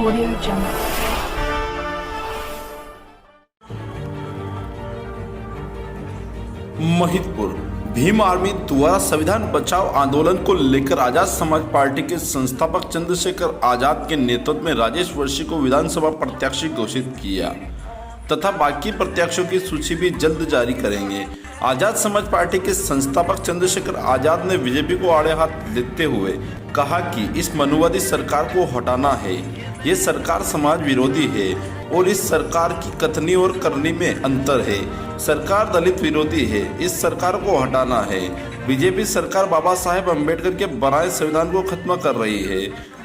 Audio Jungle. Mahidpur Bhim army द्वारा संविधान बचाओ आंदोलन को लेकर आजाद समाज पार्टी के संस्थापक चंद्रशेखर आजाद के नेतृत्व में राजेश वर्षी को विधानसभा प्रत्याशी घोषित किया तथा बाकी प्रत्याशियों की सूची भी जल्द जारी करेंगे। आजाद समाज पार्टी के संस्थापक चंद्रशेखर आजाद ने बीजेपी को आड़े हाथ लेते हुए कहा कि इस मनुवादी सरकार को हटाना है। ये सरकार समाज विरोधी है और इस सरकार की कथनी और करनी में अंतर है। सरकार दलित विरोधी है, इस सरकार को हटाना है। बीजेपी सरकार बाबा साहेब अम्बेडकर के बनाए संविधान को खत्म कर रही है।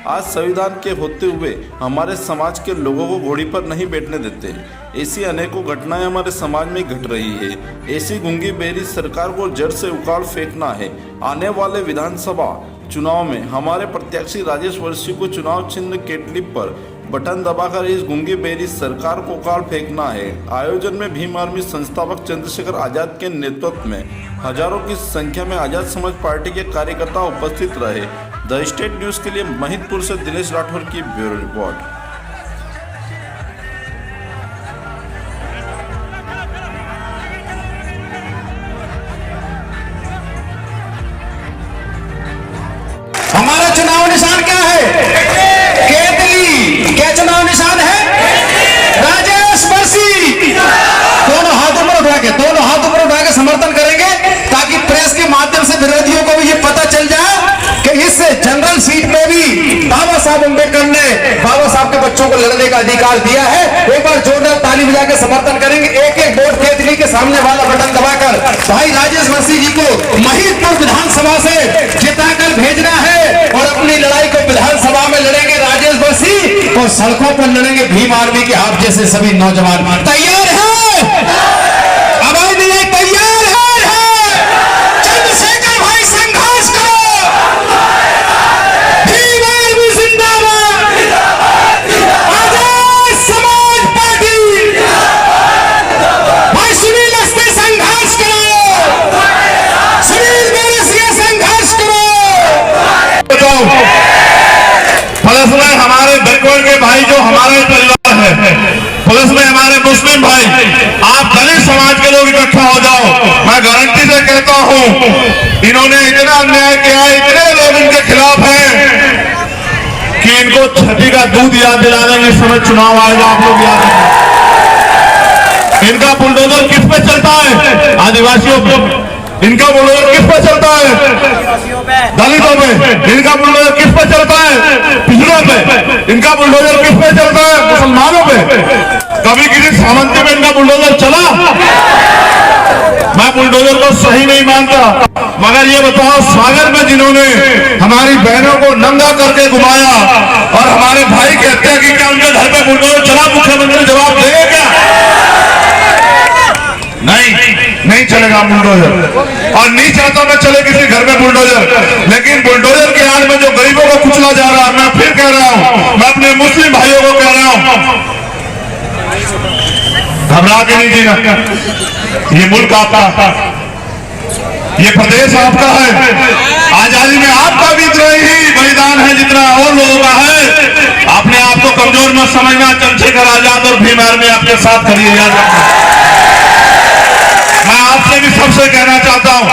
आज संविधान के होते हुए हमारे समाज के लोगों को घोड़ी पर नहीं बैठने देते। ऐसी अनेकों घटनाएं हमारे समाज में घट रही है। ऐसी गूंगी बहरी सरकार को जड़ से उखाड़ फेंकना है। आने वाले विधानसभा चुनाव में हमारे प्रत्याशी राजेश वर्षी को चुनाव चिन्ह केटली पर बटन दबाकर इस गूंगी बहरी सरकार को उखाड़ फेंकना है। आयोजन में भीम आर्मी संस्थापक चंद्रशेखर आजाद के नेतृत्व में हजारों की संख्या में आजाद समाज पार्टी के कार्यकर्ता उपस्थित रहे। द स्टेट न्यूज के लिए महिदपुर से दिनेश राठौर की ब्यूरो रिपोर्ट। हमारा चुनाव निशान क्या है? केतली। क्या चुनाव निशान है? राजेश वर्षी। दोनों हाथ ऊपर उठा के समर्थन करेंगे ताकि प्रेस के माध्यम से विरोधियों को भी ये पता चल जाए कि इस जनरल सीट में भी बाबा साहब अम्बेडकर ने बाबा साहब के बच्चों को लड़ने का अधिकार दिया है। एक बार जोरदार ताली बजा के समर्थन करेंगे। एक एक वोट केतली के सामने वाला बटन दबाकर भाई राजेश वर्षी जी को महिदपुर विधानसभा से जिताकर भेजना है और अपनी लड़ाई को विधानसभा में लड़ेंगे राजेश वर्षी और सड़कों पर लड़ेंगे भीम आर्मी के आप जैसे सभी नौजवान। तैयार है? आवाज नहीं है? तैयार है? चंद्रशेखर भाई संघर्ष करो। भीम आर्मी जिंदाबाद। आजाद समाज पार्टी। भाई सुनील अस्ते संघर्ष करो। सुनील मेरे से संघर्ष करो। प्लस में हमारे बैकवर्ड के भाई जो हमारे परिवार है, प्लस में हमारे मुस्लिम भाई, आप दलित समाज के लोग इकट्ठा हो जाओ। मैं गारंटी से कहता हूं इन्होंने इतना अन्याय किया, इतने लोग इनके खिलाफ हैं कि इनको छठी का दूध याद दिलाने में इस समय चुनाव आएगा। आप लोग याद रखें। इनका बुलडोजर किस पे चलता है? आदिवासियों पे। इनका बुलडोजर किस पे चलता है? दलितों पे। इनका बुलडोजर किस पे चलता है? पिछड़ों पे। इनका बुलडोजर किस पे चलता है? मुसलमानों पे। कभी किसी सामंती में इनका बुलडोजर चला? मैं बुलडोजर को सही नहीं मानता, मगर ये बताओ सागर में जिन्होंने हमारी बहनों को नंगा करके घुमाया और हमारे भाई की हत्या की, क्या उनके घर पे बुलडोजर चला? मुख्यमंत्री जवाब देंगे क्या? नहीं चलेगा बुलडोजर, और नहीं चाहता मैं चले किसी घर में बुलडोजर। लेकिन बुलडोजर की आड़ में जो गरीबों को कुचला जा रहा है, मैं फिर कह रहा हूं, मैं अपने मुस्लिम भाइयों को कह रहा हूं, घबरा के नहीं जीना। ये मुल्क आपका, ये प्रदेश आपका है। आजादी में आपका भी इतना ही बलिदान है जितना और लोगों का है। अपने आप को कमजोर मत समझना। चंद्रशेखर आजाद और भीम आर्मी आपके साथ खड़ी है, याद रखना। मैं आपसे भी सबसे कहना चाहता हूं,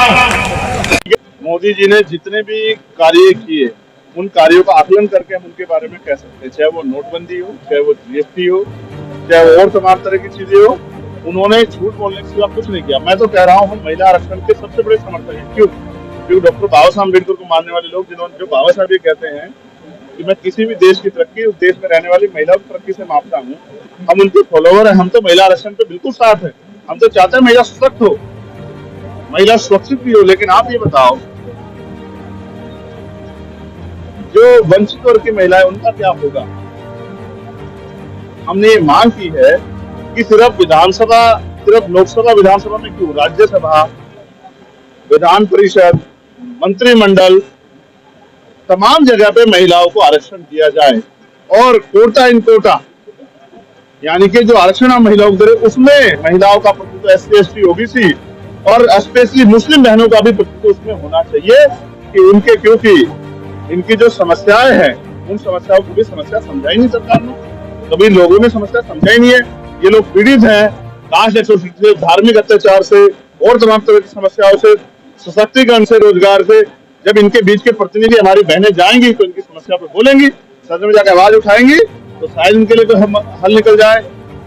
मोदी जी ने जितने भी कार्य किए उन कार्यों का आकलन करके हम उनके बारे में कह सकते हैं। चाहे वो नोटबंदी हो, चाहे वो जीएसटी हो, चाहे वो और तमाम तरह की चीजें हो, उन्होंने झूठ बोलने के सिवा कुछ नहीं किया। मैं तो कह रहा हूँ हम महिला आरक्षण के सबसे बड़े समर्थक हैं। क्योंकि डॉक्टर बाबा साहब अम्बेडकर को मानने वाले लोग, जिन्होंने, जो बाबा साहब ये कहते हैं कि मैं किसी भी देश की तरक्की उस देश में रहने वाली महिला की तरक्की से मापता हूँ, हम उनके फॉलोवर हैं। हम तो महिला आरक्षण पे बिल्कुल साथ है। हम तो चाहते हैं महिला सशक्त हो, महिला सुरक्षित भी हो। लेकिन आप ये बताओ, जो वंचित वर्ग की महिलाएं, उनका क्या होगा? हमने ये मांग की है कि सिर्फ विधानसभा, सिर्फ लोकसभा विधानसभा में क्यों, राज्यसभा, विधान परिषद, मंत्रिमंडल, तमाम जगह पे महिलाओं को आरक्षण दिया जाए। और कोटा इन कोटा, यानी कि जो आरक्षण हम महिलाओं को दे रहे, उसमें महिलाओं का प्रतिनिधित्व SC, ST, OBC और स्पेशली मुस्लिम बहनों का भी प्रतिनिधित्व उसमें होना चाहिए कि उनके, क्योंकि इनकी जो समस्याएं हैं उन समस्याओं को भी समस्या समझा ही नहीं सरकार ने, कभी लोगों ने समस्या समझा ही नहीं है। ये लोग पीड़ित हैं कास्ट एक्सोसिएशन से, धार्मिक अत्याचार से और तमाम तरह की समस्याओं से, सशक्तिकरण से, रोजगार से। जब इनके बीच के प्रतिनिधि हमारी बहनें जाएंगी तो इनकी समस्या पर बोलेंगी, सदन में जाकर आवाज उठाएंगी तो शायद इनके लिए तो हल निकल जाए,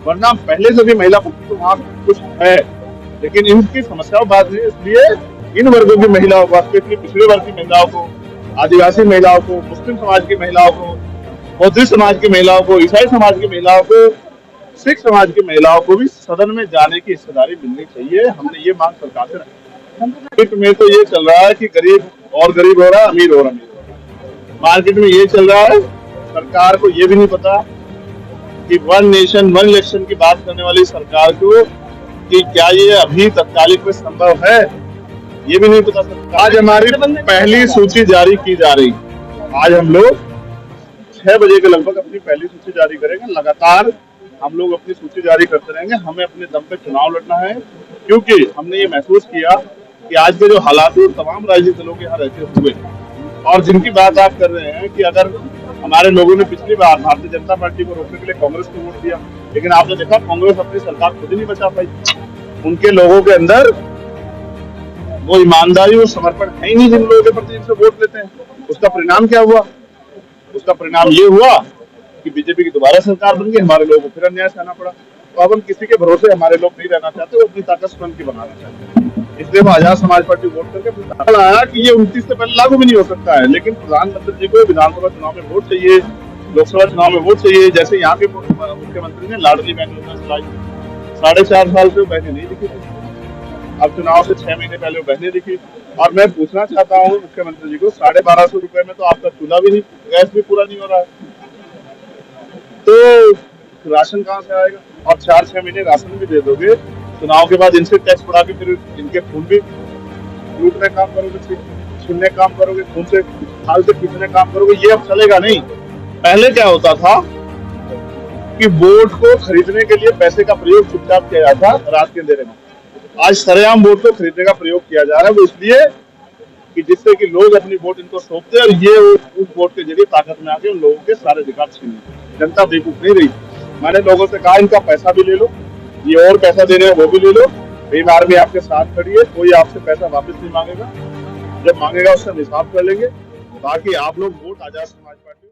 वरना पहले से भी महिला पक्ष तो वहां कुछ है, लेकिन इनकी समस्याओं बात नहीं। इसलिए इन वर्गों की महिलाओं को, स्पेशली पिछड़े वर्ग की महिलाओं को, आदिवासी महिलाओं को, मुस्लिम समाज की महिलाओं को, बौद्ध समाज की महिलाओं को, ईसाई समाज की महिलाओं को, सिख समाज की महिलाओं को भी सदन में जाने की हिस्सेदारी मिलनी चाहिए। हमने ये मांग सरकार से रखी। में तो ये चल रहा है कि गरीब और गरीब हो रहा है, अमीर और अमीर हो रहा है। मार्केट में ये चल रहा है, सरकार को ये भी नहीं पता कि वन नेशन वन इलेक्शन की बात करने वाली सरकार को कि क्या ये अभी तत्कालिक में संभव है, ये भी नहीं पता। आज हमारी पहली सूची जारी की जा रही। आज हम लोग 6 बजे के लगभग अपनी पहली सूची जारी करेंगे। लगातार हम लोग अपनी सूची जारी करते रहेंगे। हमें अपने दम पे चुनाव लड़ना है, क्योंकि हमने ये महसूस किया कि आज के जो हालात हैं तमाम राजनीतिक दलों के यहाँ रहते हुए, और जिनकी बात आप कर रहे हैं कि अगर हमारे लोगों ने पिछली बार भारतीय जनता पार्टी को रोकने के लिए कांग्रेस को वोट दिया, लेकिन आपने देखा कांग्रेस अपनी सरकार खुद ही नहीं बचा पाई। उनके लोगों के अंदर वो ईमानदारी और समर्पण है ही नहीं जिन लोगों के प्रति इनसे वोट लेते हैं। उसका परिणाम क्या हुआ? उसका परिणाम ये हुआ कि बीजेपी की दोबारा सरकार बन गई, हमारे लोगों को फिर अन्याय सहना पड़ा। तो अब हम किसी के भरोसे हमारे लोग नहीं रहना चाहते, वो अपनी ताकत स्वयं की बनाना चाहते हैं। इसलिए वो आजाद समाज पार्टी वोट करके आया कि ये 29 से पहले लागू भी नहीं हो सकता है, लेकिन प्रधानमंत्री जी को विधानसभा चुनाव में वोट चाहिए, लोकसभा चुनाव में वोट चाहिए। जैसे यहाँ के मुख्यमंत्री ने लाडली बहन योजना चलाई, 4.5 साल से वो बहनें नहीं दिखी थी, अब चुनाव से 6 महीने पहले वो बहनें दिखी। और मैं पूछना चाहता हूँ मुख्यमंत्री जी को, 1250 रुपए में तो आपका चूल्हा भी नहीं, गैस भी पूरा नहीं हो रहा है, तो राशन कहाँ से आएगा? और 4-6 महीने राशन भी दे दोगे, चुनाव के बाद इनसे टैक्स बढ़ा के फिर इनके खून भी लूटने काम करोगे, छीनने काम करोगे, खून से खाल से खींचने काम करोगे। ये अब चलेगा नहीं। पहले क्या होता था कि वोट को खरीदने के लिए पैसे का प्रयोग चुपचाप किया जाता रात के अंधेरे में। आज सरेआम वोट को खरीदने का प्रयोग किया जा रहा है, वो इसलिए कि जिससे कि लोग अपनी वोट इनको सौंपते हैं और ये उस वोट के जरिए ताकत में आके उन लोगों के सारे अधिकार छीन लेते। जनता बेवकूफ नहीं रही। मैंने लोगों से कहा इनका पैसा भी ले लो, ये और पैसा दे रहे हैं वो भी ले लो, भीम आर्मी आपके साथ खड़ी है, कोई आपसे पैसा वापस नहीं मांगेगा, जब मांगेगा उसका हिसाब कर लेंगे। बाकी आप लोग वोट आजाद समाज पार्टी